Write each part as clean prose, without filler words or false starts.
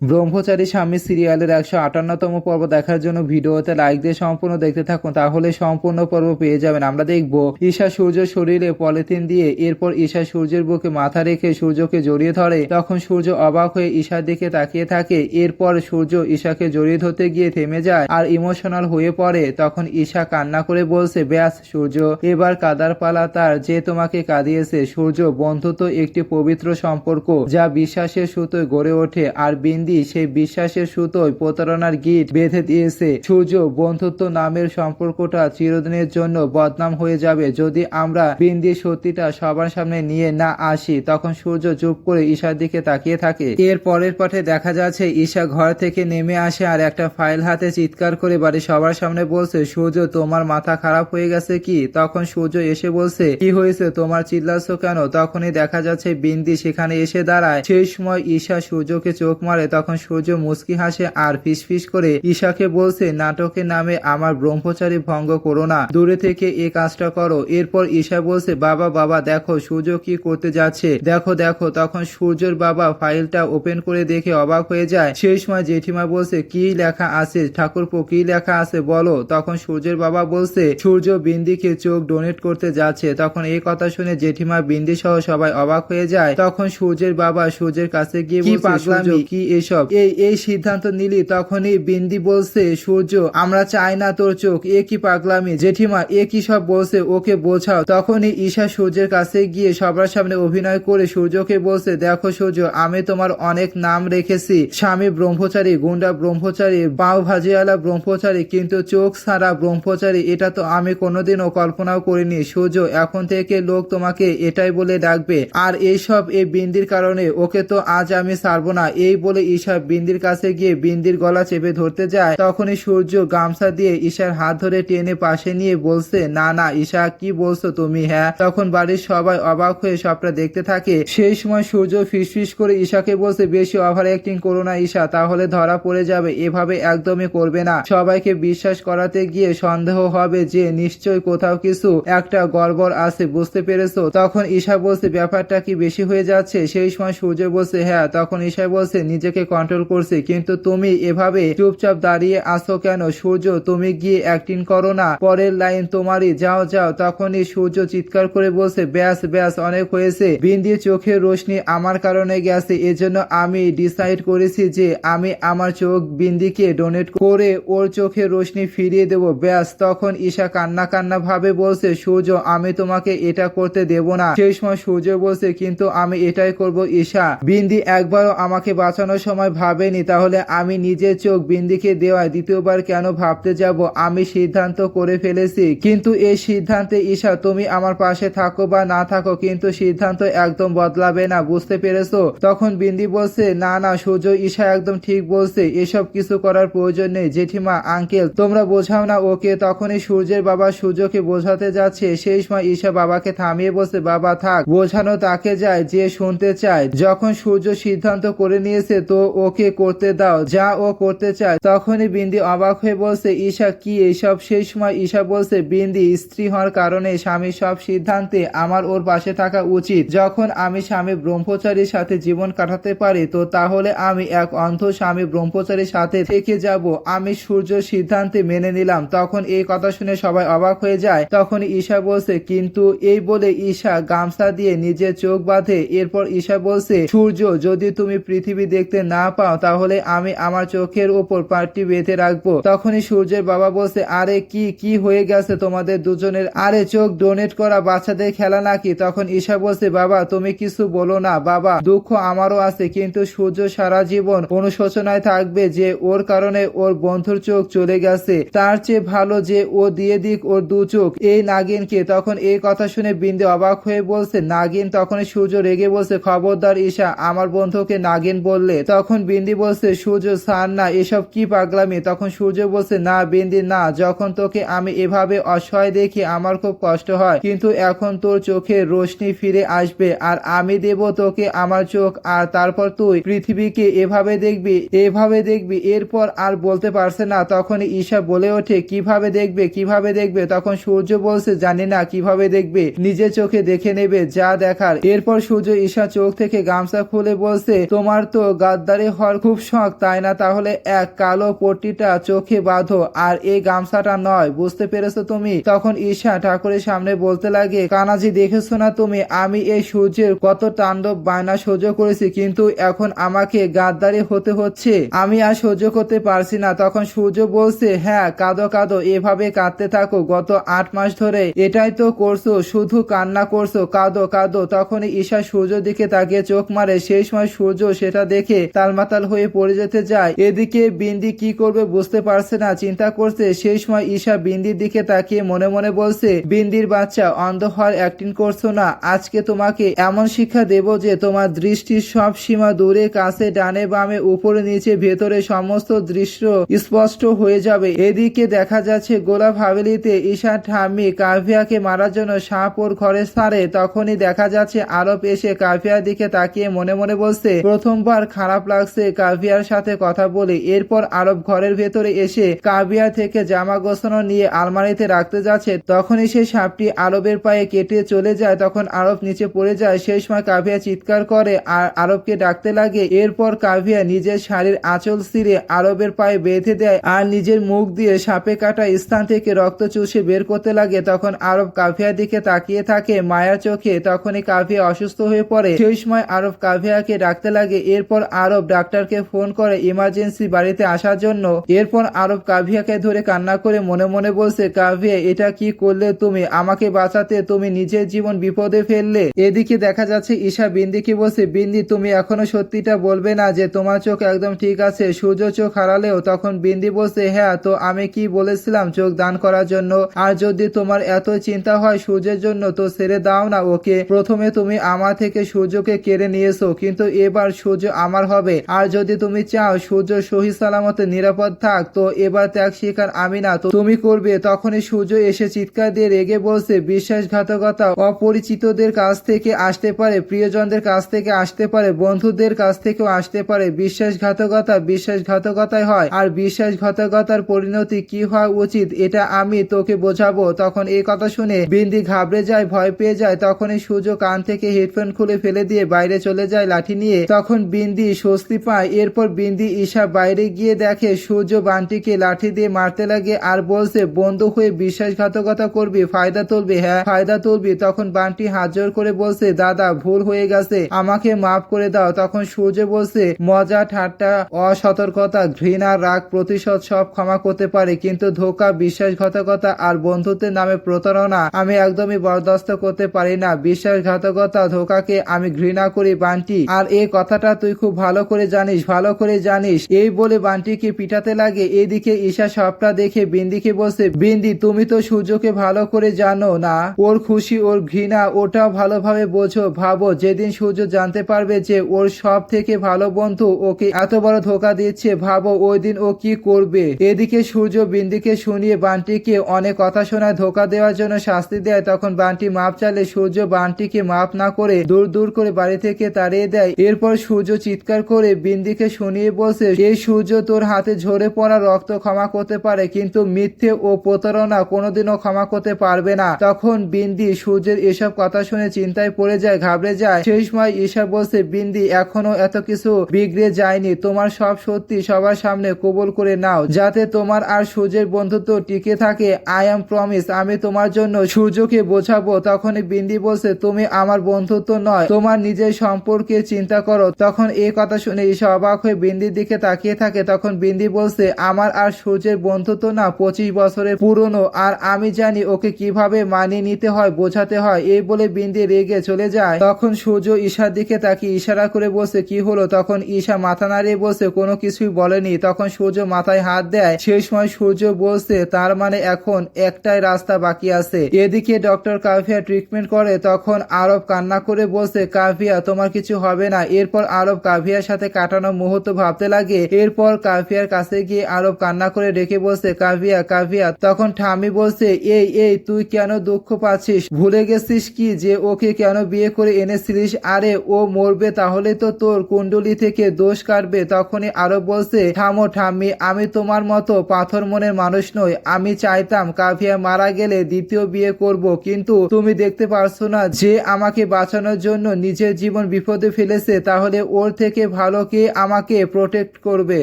ব্রহ্মচারী স্বামী সিরিয়ালের 158তম পর্ব দেখার জন্য ভিডিওতে লাইক দিয়ে সম্পূর্ণ দেখতে থাকুন, তাহলে সম্পূর্ণ পর্ব পেয়ে যাবেন। আমরা দেখব ঈশা সূর্যের শরীরে পলিথিন দিয়ে, এরপর ঈশা সূর্যের বুকে মাথা রেখে সূর্যকে জড়িয়ে ধরে। তখন সূর্য অবাক হয়ে ঈশার দিকে তাকিয়ে থাকে। এরপর সূর্য ঈশাকে জড়িয়ে ধরতে গিয়ে থেমে যায় আর ইমোশনাল হয়ে পড়ে। তখন ঈশা কান্না করে বলছে, ব্যাস সূর্য, এবার কাদার পালা তার, যে তোমাকে কাঁদিয়েছে। সূর্য, বন্ধুত্ব একটি পবিত্র সম্পর্ক যা বিশ্বাসের সুতোয় গড়ে ওঠে, আর বিন্দি সেই বিশ্বাসের সুতোয় প্রতারণার গিট বেঁধে দিয়েছে। সূর্য, বন্ধুত্ব নামের সম্পর্কটা চিরদিনের জন্য বদনাম হয়ে যাবে যদি আমরা বিন্দির সত্যিটা সবার সামনে নিয়ে না আসি। তখন সূর্য চুপ করে ঈশার দিকে তাকিয়ে থাকে। এর পরের পাঠে দেখা যাচ্ছে ঈশা ঘর থেকে নেমে আসে আর একটা ফাইল হাতে চিৎকার করে বাড়ি সবার সামনে বলছে, সূর্য তোমার মাথা খারাপ হয়ে গেছে কি? তখন সূর্য এসে বলছে, কি হয়েছে, তোমার চিল্লাচ্ছ কেন? তখনই দেখা যাচ্ছে বিন্দি সেখানে এসে দাঁড়ায়। সেই সময় ঈশা সূর্যকে চোখ মারে। তখন সূর্য মুচকি হাসে আর ফিসফিস করে ঈশাকে বলছে, নাটকের নামে আমার ব্রহ্মচারী ভঙ্গ করো না, দূরে থেকে এ কাজটা করো। এরপর ঈশা বলছে, বাবা বাবা দেখো সূর্য কি করতে যাচ্ছে, দেখো দেখো। তখন সূর্যের বাবা ফাইলটা ওপেন করে দেখে অবাক হয়ে যায়। সেই সময় জেঠিমা বলছে, কি লেখা আছে ঠাকুরপো, কি লেখা আছে বলো। তখন সূর্যের বাবা বলছে, সূর্য বিন্দিকে চোখ ডোনেট করতে যাচ্ছে। তখন এই কথা শুনে জেঠিমা, বিন্দি সহ সবাই অবাক হয়ে যায়। তখন সূর্যের বাবা সূর্যের কাছে গিয়ে বলছে, কি এসব, এই সিদ্ধান্ত নিলি? তখনই বিন্দি বলছে, সূর্য আমরা চাই না তোর চোখ, এ কি পাগলামি। জেঠিমা, এ কি সব বলছে, ওকে বোঝাও। তখনই ঈশা সূর্যের কাছে গিয়ে সবার সামনে অভিনয় করে সূর্যকে বলছে, দেখো সূর্য, আমি তোমার অনেক নাম রেখেছি, স্বামী ব্রহ্মচারী, গুন্ডা ব্রহ্মচারী, পাও ভাজিওয়ালা ব্রহ্মচারী, কিন্তু চোখ ছাড়া ব্রহ্মচারী এটা তো আমি কোনোদিনও কল্পনাও করিনি। সূর্য, এখন থেকে লোক তোমাকে এটাই বলে ডাকবে। আর এইসব এই বিন্দির কারণে, ওকে তো আজ আমি ছাড়বো না। এই বলে ঈশা বিন্দির কাছে গিয়ে বিন্দির গলা চেপে ধরতে যায়। তখনই সূর্য গামছা দিয়ে ঈশার হাত ধরে টেনে পাশে নিয়ে বলছে, না না ঈশা, কি বলছো তুমি? হ্যাঁ। তখন বাড়ির সবাই অবাক হয়ে সবটা দেখতে থাকে। সেই সময় সূর্য ফিসফিস করে ঈশাকে বলছে, বেশি ওভার অ্যাক্টিং করো না ঈশা, তাহলে ধরা পড়ে যাবে। এভাবে একদমই করবে না। সবাইকে বিশ্বাস করাতে গিয়ে সন্দেহ হবে যে নিশ্চয় কোথাও কিছু একটা গড়বড় আছে, বুঝতে পেরেছো? তখন ঈশা বলছে, ব্যাপারটা কি বেশি হয়ে যাচ্ছে? সেই সময় সূর্য বলছে, হ্যাঁ। তখন ঈশা বলছে, নিজেকে কন্ট্রোল করছে, কিন্তু তুমি এভাবে চুপচাপ দাঁড়িয়ে আছো কেন? সূর্য, তুমি গিয়ে অ্যাক্টিং করো না, পরের লাইন তোমারই, যাও যাও। তখনই সূর্য চিৎকার করে বলছে, ব্যাস ব্যাস, অনেক হয়েছে। বিন্দির চোখের রোশনি আমার কারণে গেছে, এজন্য আমি ডিসাইড করেছি যে আমি আমার চোখ বিন্দিকে ডোনেট করে ওর চোখের রোশনি ফিরিয়ে দেব, ব্যাস। তখন ঈশা কান্না কান্না ভাবে বলছে, সূর্য আমি তোমাকে এটা করতে দেব না। সেই সময় সূর্য বলছে, কিন্তু আমি এটাই করব ঈশা। বিন্দি একবারও আমাকে বাঁচানোর সময় ভাবেনি, তাহলে আমি নিজের চোখ বিন্দিকে দেওয়ায় দ্বিতীয়বার কেন ভাবতে যাব? আমি সিদ্ধান্ত করে ফেলেছি, কিন্তু এই সিদ্ধান্তে ঈশা তুমি আমার পাশে থাকো বা না থাকো, কিন্তু সিদ্ধান্ত একদম বদলাবে না, বুঝতে পেরেছো? তখন বিন্দি বলছে, না না সূর্য, ঈশা একদম ঠিক বলছে, এসব কিছু করার প্রয়োজন নেই। জেঠিমা, আঙ্কেল তোমরা বোঝাও না ওকে। তখনই সূর্যের বাবা সূর্যকে বোঝাতে যাচ্ছে। সেই সময় ঈশা বাবাকে থামিয়ে বলছে, বাবা থাক, বোঝানো তাকে যায় যে শুনতে চায়। যখন সূর্য সিদ্ধান্ত করে নিয়েছে তো ওকে করতে দাও, যা ও করতে চায়। তখনই বিন্দি অবাক হয়ে বলছে, ঈশা কি এইসব? সেই সময় ঈশা বলছে, বিন্দি স্ত্রী হওয়ার কারণে স্বামীর সব সিদ্ধান্তে আমার ওর পাশে থাকা উচিত। যখন আমি স্বামী ব্রহ্মচারীর সাথে জীবন কাটাতে পারি, তো তাহলে আমি এক অন্ধ স্বামী ব্রহ্মচারীর সাথে থেকে যাব। আমি সূর্য সিদ্ধান্তে মেনে নিলাম। তখন এই কথা শুনে সবাই অবাক হয়ে যায়। তখন ঈশা বলছে, কিন্তু এই বলে ঈশা গামছা দিয়ে নিজের চোখ বাঁধে। এরপর ঈশা বলছে, সূর্য যদি তুমি পৃথিবী দেখতে না পাও, তাহলে আমি আমার চোখের উপর পাট্টি বেঁধে রাখবো। তখনই সূর্যের বাবা বলছে, আরে কি কি হয়ে গেছে তোমাদের দুজনের? আরে চোখ ডোনেট করা বাচ্চাদের খেলা নাকি? তখন ঈশা বলছে, বাবা তুমি কিছু বলো না বাবা, দুঃখ আমারও আছে, কিন্তু সূর্য সারা জীবন অনুশোচনায় থাকবে যে ওর কারণে ওর বন্ধুর চোখ চলে গেছে। তার চেয়ে ভালো যে ও দিয়ে দিক ওর দু চোখ এই নাগিনকে। তখন এই কথা শুনে বিন্দু অবাক হয়ে বলছে, নাগিন? তখনই সূর্য রেগে বলছে, খবরদার ঈশা আমার বন্ধুকে নাগিন বললে। তখন বিন্দি বলছে, সূর্য ছাড় না, এসব কি পাগলামি। তখন সূর্য বলছে, না বিন্দি না, যখন তোকে আমি এভাবে অসহায় দেখি আমার খুব কষ্ট হয়, কিন্তু এখন তোর চোখে রোশনি ফিরে আসবে আর আমি দেব তোকে আমার চোখ, আর তারপর তুই পৃথিবীকে এভাবে দেখবি, এভাবে দেখবি। এরপর আর বলতে পারছে না। তখন ঈশা বলে ওঠে, কিভাবে দেখবে, কিভাবে দেখবে? তখন সূর্য বলছে, জানি না কিভাবে দেখবে, নিজের চোখে দেখে নেবে যা দেখার। এরপর সূর্য ঈশা চোখ থেকে গামছা খুলে বলছে, তোমার তো গাদ্দার গাদ্দারি হওয়ার খুব শখ তাই না? তাহলে এক কালো পট্টিটা চোখে বাঁধো আর এই গামছাটা নয়, বুঝতে পেরেছো তুমি? তখন ঈশা ঠাকুরের সামনে বলতে লাগে, কানাজি দেখেছো না তুমি আমি এই সূর্যের কত তাণ্ডব বায়না সহ্য করেছি, কিন্তু এখন আমাকে গাদ্দারি হতে হচ্ছে, আমি আর সহ্য করতে পারছি না। তখন সূর্য বলছে, হ্যাঁ কাঁদো কাঁদো, এভাবে কাঁদতে থাকো, গত 8 মাস ধরে এটাই তো করছো, শুধু কান্না করছো, কাঁদো কাঁদো। তখন ঈশা সূর্যের দিকে তাকিয়ে চোখ মারে, সেই সময় সূর্য সেটা দেখে তালমাতাল হয়ে পড়ে যেতে যায়। এদিকে বিন্দি কি করবে বুঝতে পারছে না, চিন্তা করছে। সেই সময় ঈশা বিন্দির দিকে তাকিয়ে মনে মনে বলছে, বিন্দির বাচ্চা, অন্ধ হওয়ার অ্যাক্টিং করছো না, আজকে তোমাকে এমন শিক্ষা দেব যে তোমার দৃষ্টির সব সীমা দূরে কাছে ডানে বামে উপরে নিচে ভেতরে সমস্ত দৃশ্য স্পষ্ট হয়ে যাবে। এদিকে দেখা যাচ্ছে গোলাপ হাভেলিতে ঈশার ঠাম্মি কাভিয়াকে মারার জন্য সাপ ওর ঘরে ছাড়ে। তখনই দেখা যাচ্ছে আরব এসে কাভিয়ার দিকে তাকিয়ে মনে মনে বলছে, প্রথমবার খারাপ লাগছে কাভিয়ার সাথে কথা বলে। এরপর আরব ঘরের ভেতরে এসে কাভিয়া থেকে জামা গোছানো নিয়ে আলমারিতে রাখতে যাচ্ছে, তখনই সেই সাপটি আরবের পায়ে কেটে চলে যায়। তখন আরব নিচে পড়ে যায়। সেই সময় কাভিয়া চিৎকার করে আর আরবকে ডাকতে লাগে। এরপর কাভিয়া নিজের শাড়ির আঁচল ছিঁড়ে আরবের পায়ে বেঁধে দেয় আর নিজের মুখ দিয়ে সাপে কাটা স্থান থেকে রক্ত চুষে বের করতে লাগে। তখন আরব কাভিয়ার দিকে তাকিয়ে থাকে মায়ার চোখে। তখনই কাভিয়া অসুস্থ হয়ে পড়ে। সেই সময় আরব কাভিয়াকে ডাকতে লাগে। এরপর আরব ডাক্তারকে ফোন করে ইমার্জেন্সি বাড়িতে আসার জন্য। এরপর আরব কাভিয়াকে ধরে কান্না করে মনে মনে বলছে, কাভিয়া এটা কি করলে তুমি? আমাকে বাঁচাতে তুমি নিজের জীবন বিপদে ফেললে। এদিকে দেখা যাচ্ছে ঈশা বিন্দিকে বলছে, বিন্দি তুমি এখনো সত্যিটা বলবে না যে তোমার চোখ একদম ঠিক আছে? সূর্য চোখ হারালেও। তখন বিন্দি বলছে, হ্যাঁ তো আমি কি বলেছিলাম চোখ দান করার জন্য? আর যদি তোমার এত চিন্তা হয় সূর্যের জন্য তো ছেড়ে দাও না ওকে। প্রথমে তুমি আমার থেকে সূর্যকে কেড়ে নিয়েছো, কিন্তু এবার সূর্য আমার হবে। আর যদি তুমি চাও সূর্য সহি সালামতে নিরাপদ থাক তো এবার ত্যাগ স্বীকার আমি না তো তুমি করবে। তখনই সূর্য এসে চিৎকার দিয়ে রেগে বলছে, বিশ্বাসঘাতকতা অপরিচিতদের কাছ থেকে আসতে পারে, প্রিয়জনদের কাছ থেকে আসতে পারে, বন্ধুদের কাছ থেকেও আসতে পারে। বিশ্বাসঘাতকতা বিশ্বাসঘাতকতাই হয়, আর বিশ্বাসঘাতকতার পরিণতি কি হওয়া উচিত এটা আমি তোকে বোঝাবো। তখন এই কথা শুনে বিন্দি ঘাবড়ে যায়, ভয় পেয়ে যায়। তখনই সূর্য কান থেকে হেডফোন খুলে ফেলে দিয়ে বাইরে চলে যায় লাঠি নিয়ে। তখন বিন্দি স্বস্তি পায়। এরপর বিন্দি ঈশা বাইরে গিয়ে দেখে সূর্য বান্টিকে লাঠি দিয়ে মারতে লাগে আর বলছে, বন্ধু হয়ে বিশ্বাসঘাতকতা করবি, ফায়দা তুলবি? হ্যাঁ ফায়দা তুলবি। তখন বান্টি হাত জোর করে বলছে, দাদা ভুল হয়ে গেছে, আমাকে মাফ করে দাও। তখন সূর্য বলছে, মজা ঠাট্টা অসতর্কতা ঘৃণা রাগ প্রতিশোধ সব ক্ষমা করতে পারে, কিন্তু ধোঁকা বিশ্বাসঘাতকতা আর বন্ধুত্বের নামে প্রতারণা আমি একদমই বরদাস্ত করতে পারি না। বিশ্বাসঘাতকতা ধোঁকাকে আমি ঘৃণা করি বান্টি, আর এই কথাটা তুই খুব ভালো করে জানিস, ভালো করে জানিস। এই বলে বান্টিকে পিটাতে লাগে। এদিকে ঈশা সবটা দেখে বিন্দিকে বলছে, বিন্দি তুমি তো সূর্যকে ভালো করে জানো না, ওর খুশি ওর ঘৃণা ওটাও ভালোভাবে বোঝো। ভাবো যেদিন সূর্য জানতে পারবে যে ওর সব থেকে ভালো বন্ধু ওকে এত বড় ধোঁকা দিচ্ছে, ভাবো ওই দিন ও কি করবে। এদিকে সূর্য বিন্দিকে শুনিয়ে বান্টিকে অনেক কথা শোনায়, ধোঁকা দেওয়ার জন্য শাস্তি দেয়। তখন বান্টি মাপ চাইলে সূর্য বান্টিকে মাপ না করে দূর দূর করে বাড়ি থেকে তাড়িয়ে দেয়। এরপর সূর্য চিৎকার করে বিন্দিকে শুনিয়ে বলছে, এই সূর্য তোর হাতে ঝরে পড়া রক্ত ক্ষমা করতে পারে, কিন্তু মিথ্যে ও প্রতারণা কোনোদিনও ক্ষমা করতে পারবে না। তখন বিন্দি সূর্যের এসব কথা শুনে চিন্তায় পড়ে যায়, ঘাবড়ে যায়। সেই সময় ঈশা বলছে, বিন্দি এখনো এত কিছু বিগড়ে যায়নি, তোমার সব সত্যি সবার সামনে কবুল করে নাও যাতে তোমার আর সূর্যের বন্ধুত্ব টিকে থাকে। আই এম প্রমিস আমি তোমার জন্য সূর্যকে বোঝাবো। তখনই বিন্দি বলছে, তুমি আমার বন্ধুত্ব নয় তোমার নিজের সম্পর্কে চিন্তা করো। তখন এই কথা শুনে ঈশা অবাক হয়ে বিন্দির দিকে তাকিয়ে থাকে। তখন বিন্দি বলছে, আমার আর সূর্যের বন্ধুত্ব না 25 বছরের পুরনো, আর আমি জানি ওকে কিভাবে মানিয়ে নিতে হয়, বোঝাতে হয়। এই বলে বিন্দি রেগে চলে যায়। তখন সূর্য ঈশার দিকে তাকিয়ে ইশারা করে বলছে, কি হলো? তখন ঈশা মাথা নাড়িয়ে বলছে, কোনো কিছুই বলেনি। তখন সূর্য মাথায় হাত দেয়। সেই সময় সূর্য বলছে, তার মানে এখন একটাই রাস্তা বাকি আছে। এদিকে ডক্টর কাভিয়া ট্রিটমেন্ট করে। তখন আরব কান্না করে বলছে, কাভিয়া তোমার কিছু হবে না। এরপর আরব কাভিয়ার সাথে কাটানো মুহূর্ত ভাবতে লাগে। এরপর কাভিয়ার কাছে গিয়ে আরব কান্না করে ডেকে বলছে, কাভিয়া কাভিয়া। তখন ঠাম্মি বলছে, এই এই তুই কেন দুঃখ পাচ্ছিস? ভুলে গেছিস কি যে ওকে কেন বিয়ে করে এনেছিলিস? আরে ও মরবে তাহলে তো তোর কুণ্ডলি থেকে দোষ কাটবে। তখনই আরব বলছে, থামো ঠাম্মি, আমি তোমার মতো পাথর মনের মানুষ নই। আমি চাইতাম কাভিয়া মারা গেলে দ্বিতীয় বিয়ে করব, কিন্তু তুমি দেখতে পারছো না যে আমাকে বাঁচানোর জন্য নিজের জীবন বিপদে ফেলেছে? তাহলে ওর থেকে ভালো কে আমাকে প্রোটেক্ট করবে।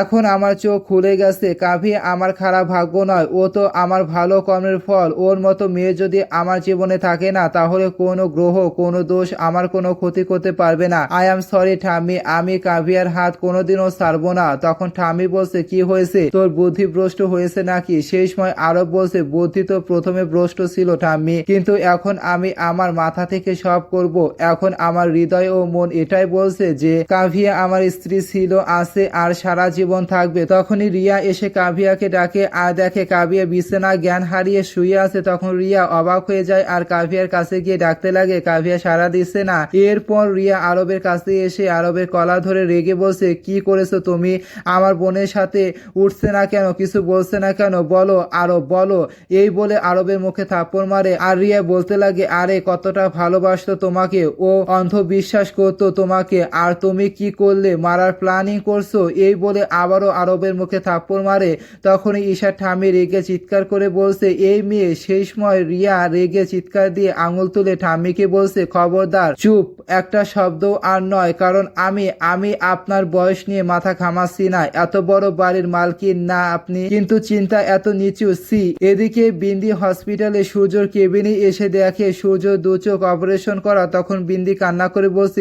এখন আমার চোখ খুলে গেছে, কাভি আমার খারাপ ভাগ্য নয়, ও তো আমার ভালো কর্মের ফল। ওর মতো মেয়ে যদি আমার জীবনে থাকে না, তাহলে কোনো গ্রহ কোনো দোষ আমার কোনো ক্ষতি করতে পারবে না। আই এম সরি ঠাম্মি, আমি কাভিয়ার হাত কোনোদিনও ছাড়বো না। তখন ঠাম্মি বলছে, কি হয়েছে, তোর বুদ্ধি ভ্রষ্ট হয়েছে নাকি? সেই সময় আরব বলছে, বুদ্ধি তো প্রথমে ভ্রষ্ট ছিল ঠাম্মি, কিন্তু এখন আমি আমার মাথা থেকে সব করব। এখন আমার হৃদয় ও মন এটাই বলছে যে কাভিয়া আমার স্ত্রী ছিল, আছে আর সারা জীবন থাকবে। তখনই রিয়া এসে কাভিয়াকে ডাকে আর দেখে কাভিয়া বিছানা জ্ঞান হারিয়ে শুয়ে আছে। তখন রিয়া অবাক হয়ে যায় আর কাভিয়ার কাছে গিয়ে ডাকতে লাগে, কাভিয়া সাড়া দিচ্ছে না। এরপর রিয়া আরবের কাছে এসে আরবের কলা ধরে রেগে বলছে, কি করেছো তুমি? আমার বোনের সাথে উঠছে না কেন, কিছু বলছে না কেন, বলো আরব বলো। এই বলে আরবের মুখে থাপ্পড় মারে আর রিয়া বলতে লাগে, আরে কতটা ভালোবাসতো তোমাকে, ও অন্ধ বিশ্বাস করতো তোমাকে, আর তুমি কি করলে, মারার প্ল্যানিং করছো। এই বলে আবারও আরবের মুখে থাপ্পড় মারে। তখনই ঈশা ঠাম্মি রেগে চিৎকার করে বলছে, এই মেয়ে। সেই সময় রিয়া রেগে চিৎকার দিয়ে আঙুল তুলে ঠাম্মিকে বলছে, খবরদার, চুপ, একটা শব্দ আর নয়, কারণ আমি আপনার বয়স নিয়ে মাথা ঘামাচ্ছি না। এত বড় বাড়ির মালকিন না আপনি, কিন্তু চিন্তা এত নিচু। সি এদিকে বিন্দি হসপিটালে সূর্যর কেবিনে এসে দেখে সূর্য দু চোখ অপারেশন করা। তখন বিন্দি কান্না করে বলছে,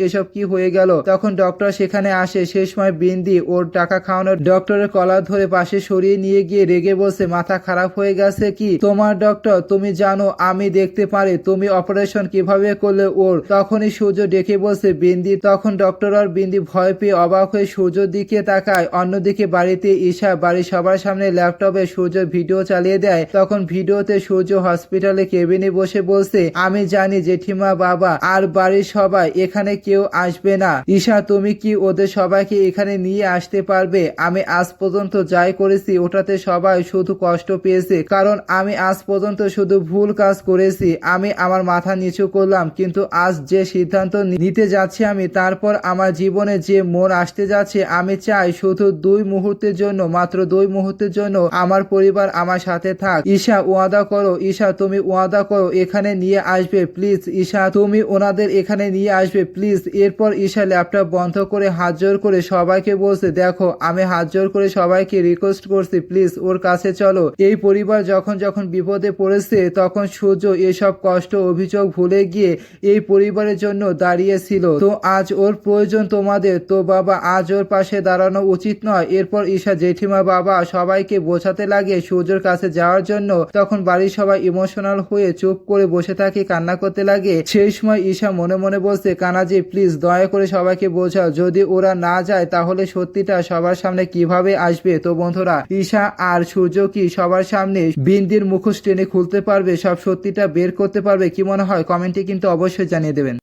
এসব কি হয়ে গেল? তখন ডক্টর সেখানে আসে। সেই সময় বিন্দি ওর টাকা খাওয়ানোর ডক্টরের কলার ধরে পাশে সরিয়ে নিয়ে গিয়ে রেগে বলছে, মাথা খারাপ হয়ে গেছে কি তোমার ডক্টর? তুমি জানো আমি দেখতে পারি, তুমি অপারেশন কিভাবে করলে ওর? তখনই সূর্য ডেকে বলছে, বিন্দি। তখন ডক্টর আর বিন্দি ভয় পেয়ে অবাক হয়ে সূর্যর দিকে তাকায়। অন্যদিকে বাড়িতে ঈশা বাড়ির সবার সামনে ল্যাপটপে সূর্য ভিডিও চালিয়ে দেয়। তখন ভিডিওতে সূর্য হসপিটালে কেবিনে বসে বলছে, আমি জানি জেঠিমা, বাবা আর বাড়ির সবাই এখানে কেউ আসবে না। ঈশা তুমি কি ওদের সবাইকে এখানে নিয়ে আসতে পারবে? আমি আজ পর্যন্ত যাই করেছি ওটাতে সবাই শুধু কষ্ট পেয়েছে, কারণ আমি আজ পর্যন্ত শুধু ভুল কাজ করেছি। আমি আমার মাথা নিচু করলাম, কিন্তু আজ যে সিদ্ধান্ত নিতে যাচ্ছি আমি, তারপর আমার জীবনে যে মন আসতে যাচ্ছে, আমি চাই শুধু 2 মুহূর্তের জন্য, মাত্র 2 মুহূর্তের জন্য আমার পরিবার আমার সাথে থাক। ঈশা ওয়াদা করো, ঈশা তুমি ওয়াদা করো এখানে নিয়ে আসবে প্লিজ। ঈশা তুমি ওনাদের এখানে নিয়ে আসবে প্লিজ। এরপর ঈশা ল্যাপটপ বন্ধ করে হাত জোর করে সবাইকে বলছে, দেখো আমি হাত জোর করে সবাইকে রিকোয়েস্ট করছি, প্লিজ ওর কাছে চলো। এই পরিবার যখন বিপদে পড়েছে, তখন সূর্য এসব কষ্ট অভিযোগ ভুলে গিয়ে এই পরিবারের জন্য দাঁড়িয়েছিল। তো আজ ওর প্রয়োজন তোমাদের, তো বাবা আজ ওর পাশে দাঁড়ানো উচিত নয়? এরপর ঈশা জেঠিমা বাবা সবাইকে বোঝাতে লাগে সূর্যর কাছে যাওয়ার জন্য। তখন বাড়ির সবাই ইমোশনাল হয়ে চুপ করে বসে থাকে, কান্না করতে লাগে। সেই সময় ঈশা মনে মনে বলছে, কানাজি প্লিজ দয়া করে সবাইকে বোঝাও, যদি ওরা না যায় তাহলে সত্যিটা সবার সামনে কিভাবে আসবে? তো বন্ধুরা, ঈশা আর সূর্য কি সবার সামনে বিন্দির মুখোশ টেনে খুলতে পারবে, সব সত্যিটা বের করতে পারবে? কি মনে হয় কমেন্টে কিন্তু অবশ্যই জানিয়ে দেবেন।